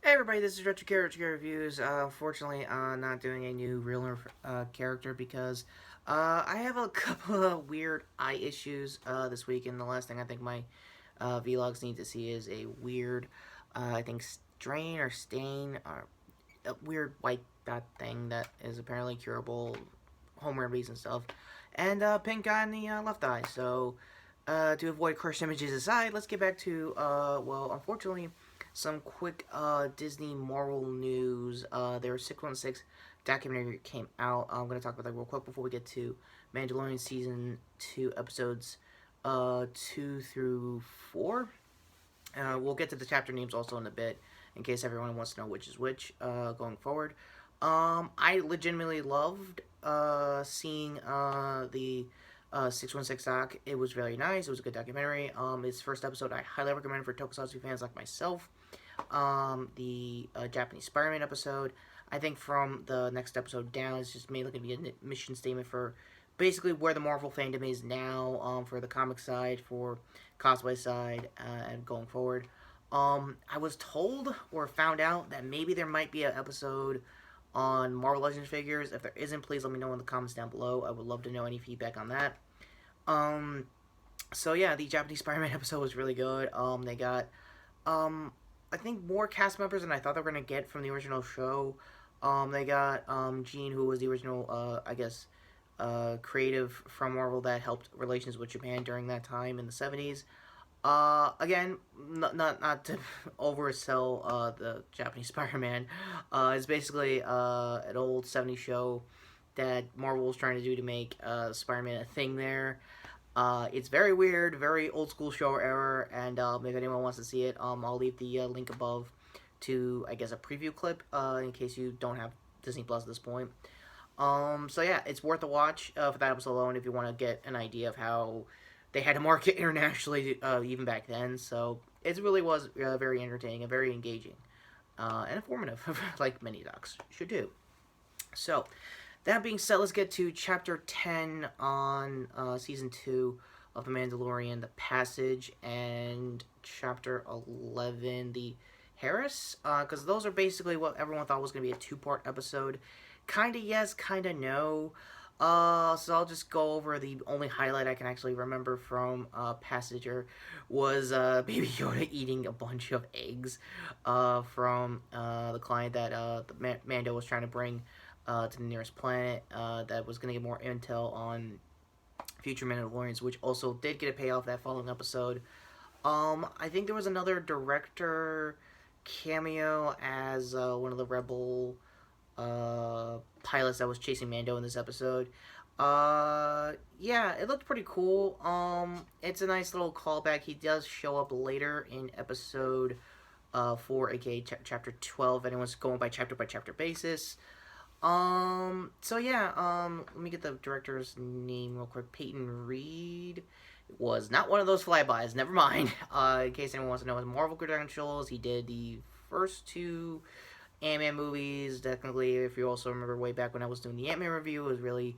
Hey everybody, this is Retrokid Reviews. Unfortunately, not doing a new real character because I have a couple of weird eye issues this week, and the last thing I think my vlogs need to see is a weird, I think strain or stain or a weird white dot thing that is apparently curable, home remedies and stuff, and pink eye in the left eye. So, to avoid cursed images aside, let's get back to well, unfortunately, some quick Disney Marvel news. Their 616 documentary came out. I'm going to talk about that real quick before we get to Mandalorian Season 2 episodes 2 through 4. We'll get to the chapter names also in a bit, in case everyone wants to know which is which going forward. I legitimately loved seeing the 616 doc. It was very nice. It was a good documentary. Its first episode I highly recommend for tokusatsu fans like myself. The Japanese Spider-Man episode, I think from the next episode down, is just mainly going to be a mission statement for basically where the Marvel fandom is now, for the comic side, for cosplay side, and going forward. I was told or found out that maybe there might be an episode on Marvel Legends figures. If there isn't, please let me know in the comments down below. I would love to know any feedback on that. Um, so yeah, the Japanese Spider-Man episode was really good. They got, I think more cast members than I thought they were gonna get from the original show. They got Gene, who was the original, I guess, creative from Marvel that helped relations with Japan during that time in the 70s. Again, not to oversell the Japanese Spider-Man. It's basically an old 70s show that Marvel was trying to do to make Spider-Man a thing there. It's very weird, very old school show error, and if anyone wants to see it, I'll leave the link above to, I guess, a preview clip in case you don't have Disney Plus at this point. So yeah, it's worth a watch for that episode alone if you want to get an idea of how they had to market internationally even back then. So it really was very entertaining and very engaging and informative, like many docs should do. So that being said, let's get to Chapter 10 on Season 2 of The Mandalorian, The Passage, and Chapter 11, The Harris, because those are basically what everyone thought was going to be a two-part episode. Kinda yes, kinda no. So I'll just go over the only highlight I can actually remember from Passenger was Baby Yoda eating a bunch of eggs from the client that Mando was trying to bring to the nearest planet that was going to get more intel on future Mandalorians, which also did get a payoff that following episode. I think there was another director cameo as one of the rebel pilots that was chasing Mando in this episode. Yeah, it looked pretty cool. It's a nice little callback. He does show up later in episode 4, aka chapter 12. Anyone's going by chapter basis. So yeah, let me get the director's name real quick. Peyton Reed was not one of those flybys. Never mind. In case anyone wants to know his Marvel credentials, he did the first two Ant-Man movies. Technically, if you also remember way back when I was doing the Ant-Man review, it was really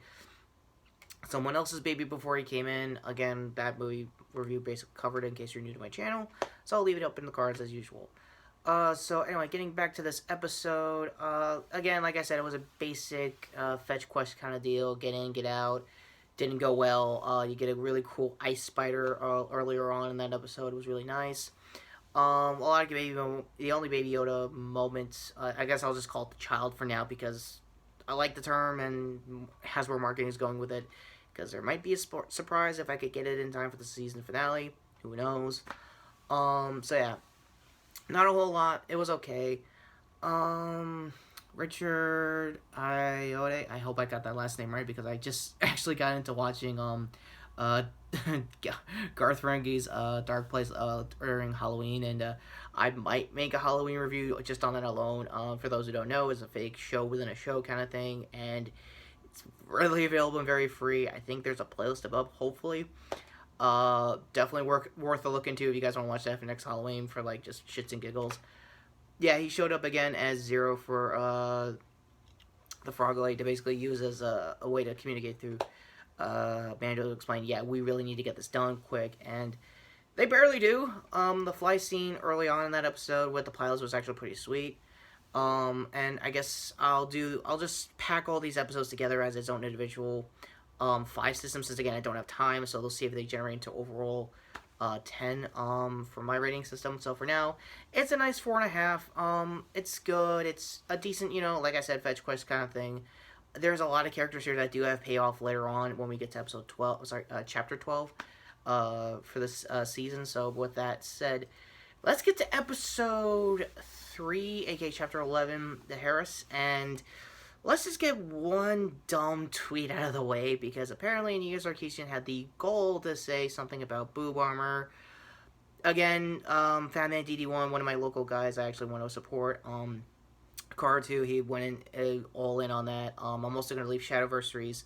someone else's baby before he came in. Again, that movie review basically covered it in case you're new to my channel. So I'll leave it up in the cards as usual. So anyway, getting back to this episode, again, like I said, it was a basic, fetch quest kind of deal, get in, get out, didn't go well. You get a really cool ice spider, earlier on in that episode. It was really nice. A lot of the only Baby Yoda moments, I guess I'll just call it the child for now, because I like the term, and Hasbro marketing is going with it, because there might be a surprise if I could get it in time for the season finale, who knows. So yeah. Not a whole lot. It was okay. Richard Yoda. I hope I got that last name right because I just actually got into watching uh Garth Marenghi's Dark Place during Halloween, and I might make a Halloween review just on that alone. For those who don't know, it's a fake show within a show kind of thing, and it's readily available and very free. I think there's a playlist above, hopefully. Definitely worth a look into if you guys want to watch that for next Halloween for like just shits and giggles. Yeah, he showed up again as Zero for the Frog Lady to basically use as a way to communicate through Mando to explain, yeah, we really need to get this done quick, and They barely do. The fly scene early on in that episode with the pilots was actually pretty sweet. And I guess I'll just pack all these episodes together as its own individual 5 systems, since again I don't have time, so they'll see if they generate into overall 10 for my rating system. So for now, it's a nice 4.5. It's good. It's a decent, like I said, fetch quest kind of thing. There's a lot of characters here that do have payoff later on when we get to episode 12. Sorry, chapter 12. For this season. So with that said, let's get to episode 3, aka chapter 11, the Harris, and let's just get one dumb tweet out of the way, because apparently New Year's Sarkeesian had the goal to say something about boob armor. Again, Fatman DD1, one of my local guys I actually want to support, Car 2, he went all in on that. I'm also going to leave Shadiversity's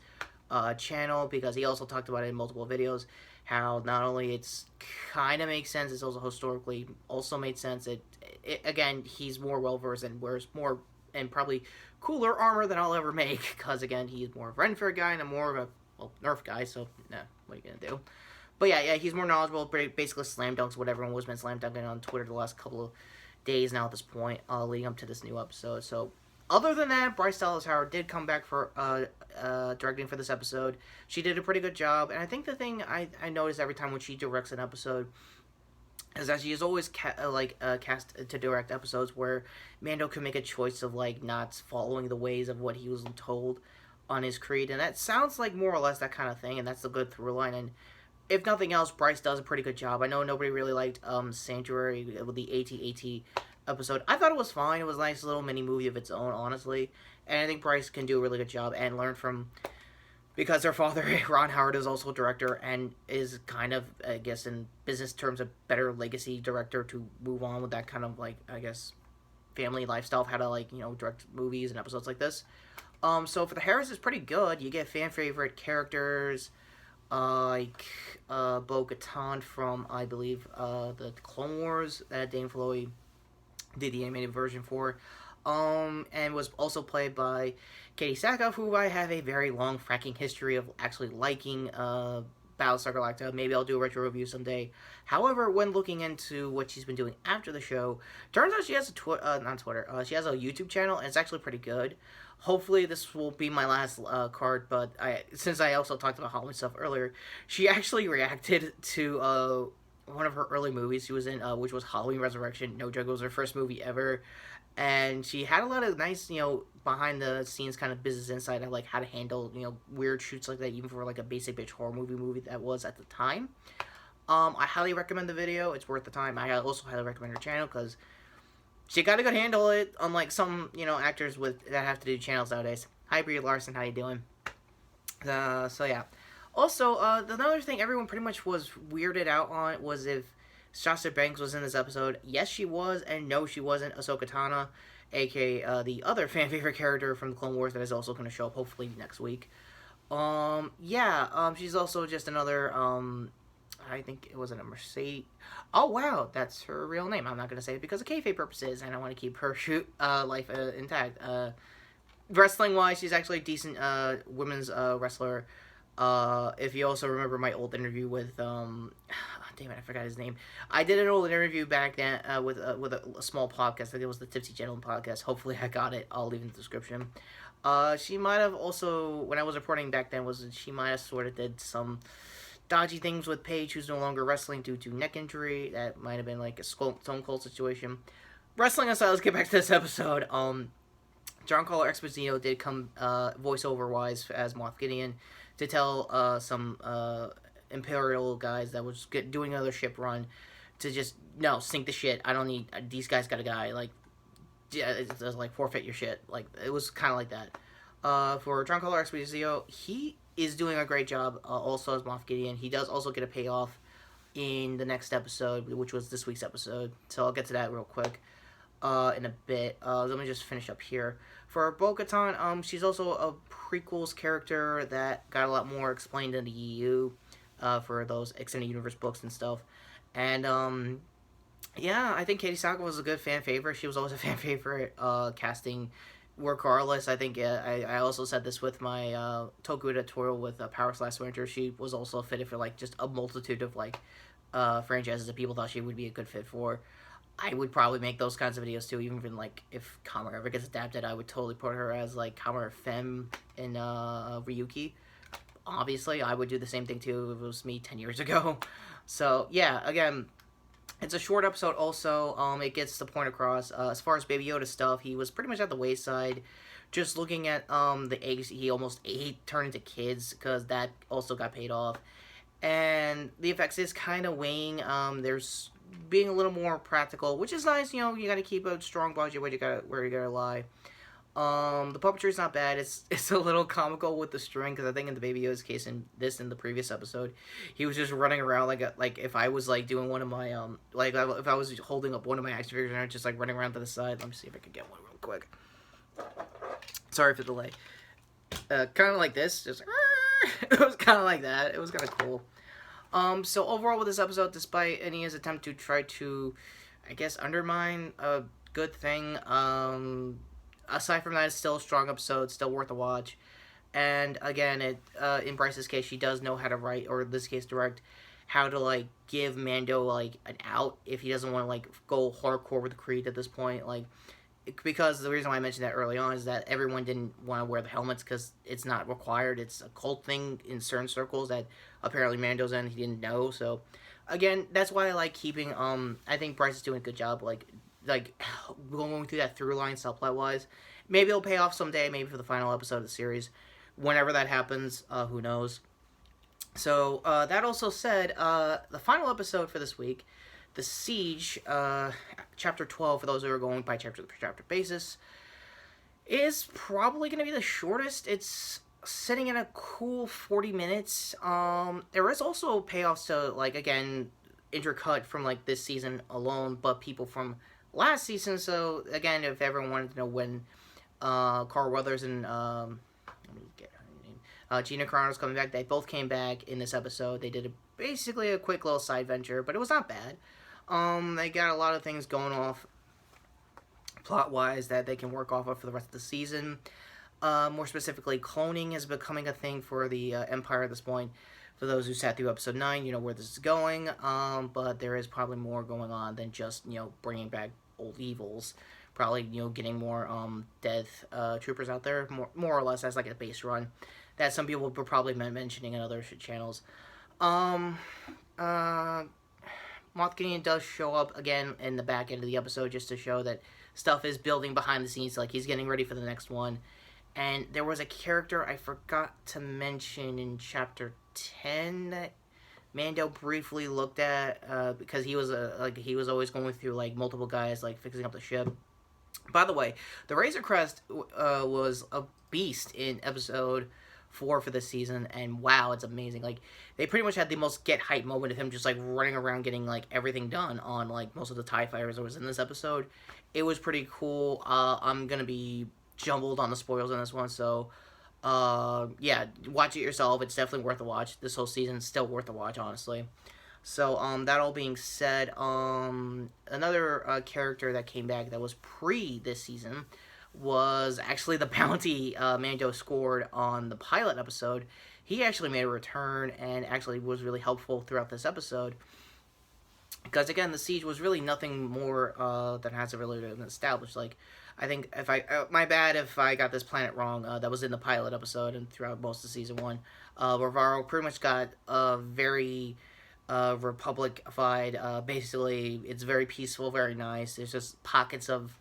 channel, because he also talked about it in multiple videos, how not only it's kind of makes sense, it's also historically also made sense. It again, he's more well-versed and wears more and probably cooler armor than I'll ever make, because again, he's more of a Renfair guy and I'm more of a Nerf guy, so nah, what are you gonna do? But yeah, he's more knowledgeable, basically slam dunks what everyone was been slam dunking on Twitter the last couple of days now at this point, leading up to this new episode. So other than that, Bryce Dallas Howard did come back for directing for this episode. She did a pretty good job, and I think the thing I notice every time when she directs an episode is that she is always cast to direct episodes where Mando can make a choice of not following the ways of what he was told on his creed, and that sounds like more or less that kind of thing, and that's the good through line. And if nothing else, Bryce does a pretty good job. I know nobody really liked Sanctuary with the AT-AT episode. I thought it was fine. It was a nice little mini movie of its own, honestly. And I think Bryce can do a really good job and learn from, because her father, Ron Howard, is also a director and is kind of, I guess, in business terms, a better legacy director to move on with that kind of, I guess, family lifestyle of how to, direct movies and episodes like this. So for the Harris, it's pretty good. You get fan favorite characters, like Bo-Katan from, I believe, the Clone Wars that Dane Filoni did the animated version for, and was also played by Katie Sackhoff, who I have a very long fracking history of actually liking Battlestar Galactica. Maybe I'll do a retro review someday. However, when looking into what she's been doing after the show, turns out she has she has a YouTube channel, and it's actually pretty good. Hopefully this will be my last card, but since I also talked about Halloween stuff earlier, she actually reacted to one of her early movies she was in, which was Halloween Resurrection. No joke, it was her first movie ever. And she had a lot of nice, behind the scenes kind of business insight of how to handle, weird shoots like that, even for a basic bitch horror movie that was at the time. I highly recommend the video. It's worth the time. I also highly recommend her channel because she got a good handle of it, unlike some, actors that have to do channels nowadays. Hi, Brie Larson, how you doing? So yeah. Also, another thing everyone pretty much was weirded out on was if Sasha Banks was in this episode. Yes, she was, and no, she wasn't. Ahsoka Tano, aka the other fan favorite character from the Clone Wars that is also going to show up hopefully next week. She's also just another, I think it wasn't a Mercedes. Oh, wow, that's her real name. I'm not going to say it because of kayfabe purposes, and I want to keep her life intact. Wrestling-wise, she's actually a decent women's wrestler. If you also remember my old interview with, damn it, I forgot his name. I did an old interview back then with a small podcast. I think it was the Tipsy Gentleman podcast. Hopefully I got it. I'll leave it in the description. She might have also, when I was reporting back then, she might have sort of did some dodgy things with Paige, who's no longer wrestling due to neck injury. That might have been a Stone Cold situation. Wrestling aside, let's get back to this episode. Giancarlo Esposito did come voiceover-wise as Moff Gideon to tell some Imperial guys that was doing another ship run to just, no, sink the shit. I don't need, these guys got a guy, it's forfeit your shit. It was kind of like that. For Giancarlo Esposito, he is doing a great job also as Moff Gideon. He does also get a payoff in the next episode, which was this week's episode. So I'll get to that real quick in a bit. Let me just finish up here. For Bo-Katan, she's also a prequels character that got a lot more explained in the EU for those extended universe books and stuff. And I think Katie Sackhoff was a good fan favorite. She was always a fan favorite casting regardless. I think I also said this with my Toku editorial with Power Slash Winter. She was also fitted for just a multitude of franchises that people thought she would be a good fit for. I would probably make those kinds of videos too, even like if Kamara ever gets adapted, I would totally put her as like Kamara Femme in Ryuki. Obviously, I would do the same thing too if it was me 10 years ago. So yeah, again, it's a short episode also. It gets the point across. As far as Baby Yoda stuff, he was pretty much at the wayside. Just looking at the eggs he almost ate turned into kids, because that also got paid off. And the effects is kind of weighing. There's being a little more practical, which is nice. You know, you got to keep a strong budget where you gotta lie. The puppetry is not bad. It's a little comical with the string, because I think in the Baby Yoda's case, in the previous episode, he was just running around like if I was like doing one of my if I was holding up one of my action figures and I was just like running around to the side. Let me see if I can get one real quick. Sorry for the delay. Kind of like this, just it was kind of like that. It was kind of cool. So overall with this episode, despite Anya's attempt to try to, I guess, undermine a good thing, aside from that, it's still a strong episode, still worth a watch. And again, in Bryce's case, she does know how to write, or in this case, direct, how to like give Mando like an out if he doesn't want to like go hardcore with Creed at this point, like. Because the reason why I mentioned that early on is that everyone didn't want to wear the helmets because it's not required. It's a cult thing in certain circles that apparently Mando's in. He didn't know. So, again, that's why I like keeping. I think Bryce is doing a good job, like going through that through line subplot wise. Maybe it'll pay off someday. Maybe for the final episode of the series, whenever that happens. Who knows? So that also said, the final episode for this week. The Siege, Chapter 12, for those who are going by chapter basis, is probably going to be the shortest. It's sitting at a cool 40 minutes. There is also payoffs to, like, again, intercut from, like, this season alone, but people from last season. So, again, if everyone wanted to know when Carl Weathers and, let me get her name, Gina Carano's coming back, they both came back in this episode. They did basically a quick little side venture, but it was not bad. They got a lot of things going off plot-wise that they can work off of for the rest of the season. More specifically, cloning is becoming a thing for the Empire at this point. For those who sat through episode 9, you know where this is going. But there is probably more going on than just, you know, bringing back old evils. Probably, you know, getting more Death Troopers out there, more or less as like a base run. That some people were probably mentioning in other channels. Moff Gideon does show up again in the back end of the episode just to show that stuff is building behind the scenes, like he's getting ready for the next one. And there was a character I forgot to mention in Chapter 10 that Mando briefly looked at, because he was he was always going through like multiple guys like fixing up the ship. By the way, the Razor Crest was a beast in episode 4 for this season, and wow, it's amazing. Like, they pretty much had the most get hype moment of him just like running around getting like everything done on like most of the TIE fighters that was in this episode. It was pretty cool. I'm gonna be jumbled on the spoils on this one, so yeah, watch it yourself. It's definitely worth a watch. This whole season's still worth a watch, honestly. So that all being said, another character that came back that was pre this season was actually the bounty Mando scored on the pilot episode. He actually made a return and actually was really helpful throughout this episode. Because again, the siege was really nothing more that hasn't really been established. Like, I think if my bad if I got this planet wrong. That was in the pilot episode and throughout most of season 1. Rivaro pretty much got a very republicified. Basically, it's very peaceful, very nice. There's just pockets of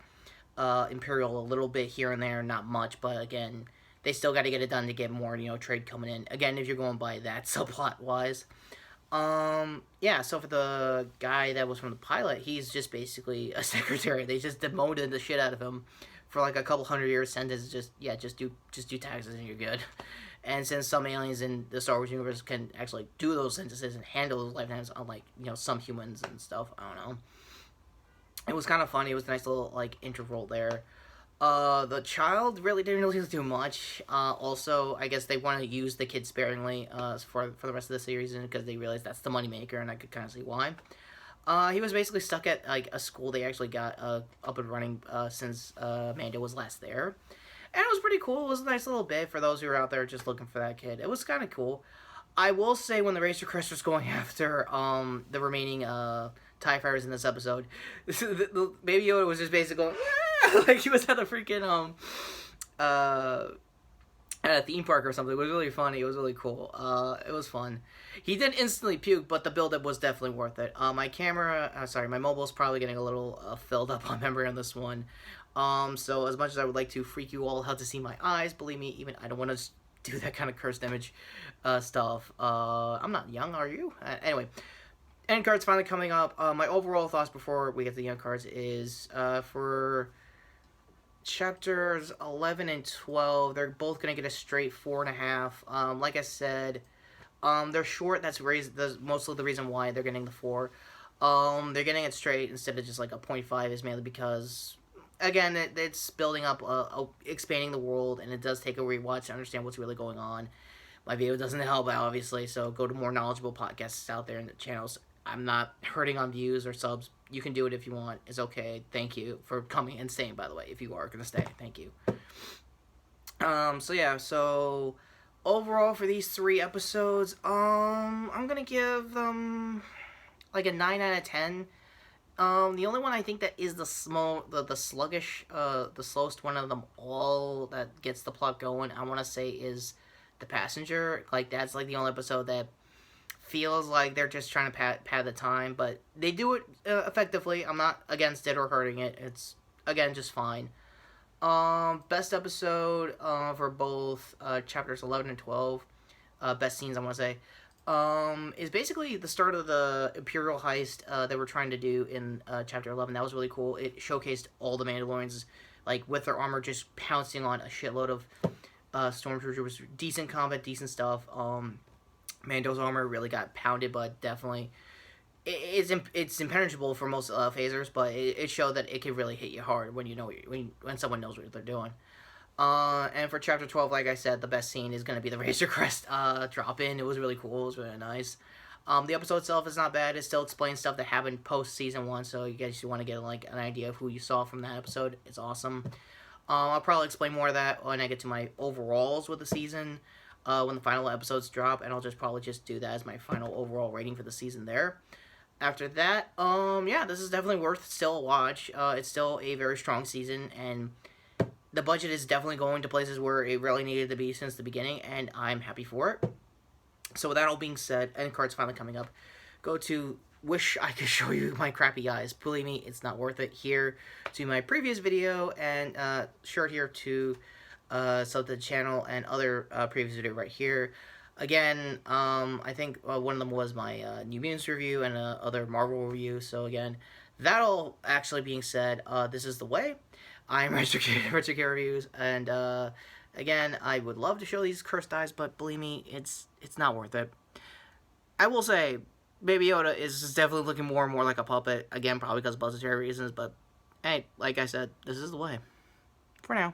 Imperial a little bit here and there, not much, but again, they still got to get it done to get more, you know, trade coming in. Again, if you're going by that subplot-wise. Yeah, so for the guy that was from the pilot, he's just basically a secretary. They just demoted the shit out of him for like a couple 100 years sentence. Just do taxes and you're good. And since some aliens in the Star Wars universe can actually do those sentences and handle those lifetimes, unlike, you know, some humans and stuff, I don't know. It was kind of funny. It was a nice little, like, interval there. The child really didn't really do much. Also, I guess they want to use the kid sparingly for the rest of the series because they realized that's the moneymaker, and I could kind of see why. He was basically stuck at, like, a school they actually got up and running since Mando was last there. And it was pretty cool. It was a nice little bit for those who are out there just looking for that kid. It was kind of cool. I will say when the Racer Crest was going after the remaining TIE fighters in this episode, the Baby Yoda was just basically going, like he was at a freaking uh at a theme park or something. It was really funny. It was really cool. It was fun. He did instantly puke, but the build-up was definitely worth it. My camera, my mobile's probably getting a little filled up on memory on this one. So as much as I would like to freak you all out to see my eyes, believe me, even I don't want to do that kind of cursed image stuff. I'm not young, are you? Anyway, end cards finally coming up. My overall thoughts before we get to the end cards is for chapters 11 and 12, they're both going to get a straight 4.5. Like I said, they're short. That's mostly the reason why they're getting the 4. They're getting it straight instead of just like a 0.5 is mainly because, again, it's building up, expanding the world, and it does take a rewatch to understand what's really going on. My video doesn't help, obviously, so go to more knowledgeable podcasts out there in the channels. I'm not hurting on views or subs. You can do it if you want. It's okay. Thank you for coming and staying, by the way. If you are going to stay, thank you. So overall for these 3 episodes, I'm going to give them like a 9 out of 10. The only one I think that is the sluggish, the slowest one of them all that gets the plot going, I want to say is The Passenger. Like, that's like the only episode that feels like they're just trying to pad the time, but they do it effectively. I'm not against it or hurting it. It's, again, just fine. Best episode for both chapters 11 and 12, best scenes I want to say, is basically the start of the Imperial heist that we're trying to do in chapter 11. That was really cool. It showcased all the Mandalorians, like, with their armor just pouncing on a shitload of stormtroopers. Decent combat, decent stuff. Mando's armor really got pounded, but definitely it's impenetrable for most phasers, but it showed that it can really hit you hard when you know when someone knows what they're doing. And for chapter 12, like I said, the best scene is going to be the Razor Crest drop in. It was really cool. It was really nice. The episode itself is not bad. It still explains stuff that happened post season 1, so you guys want to get like an idea of who you saw from that episode. It's awesome. I'll probably explain more of that when I get to my overalls with the season. When the final episodes drop, and I'll probably do that as my final overall rating for the season there. After that, yeah, this is definitely worth still a watch. It's still a very strong season, and the budget is definitely going to places where it really needed to be since the beginning, and I'm happy for it. So with that all being said, end cards finally coming up. Go to wish I could show you my crappy eyes. Believe me, it's not worth it. Here to my previous video, and shirt here to sub to the channel, and other previous video right here. Again, I think one of them was my New Mutants review and other Marvel review. So again, that all actually being said, this is the way. I'm Retrokid Reviews, and again, I would love to show these cursed eyes, but believe me, it's not worth it. I will say, Baby Yoda is definitely looking more and more like a puppet. Again, probably because of budgetary reasons, but hey, like I said, this is the way. For now.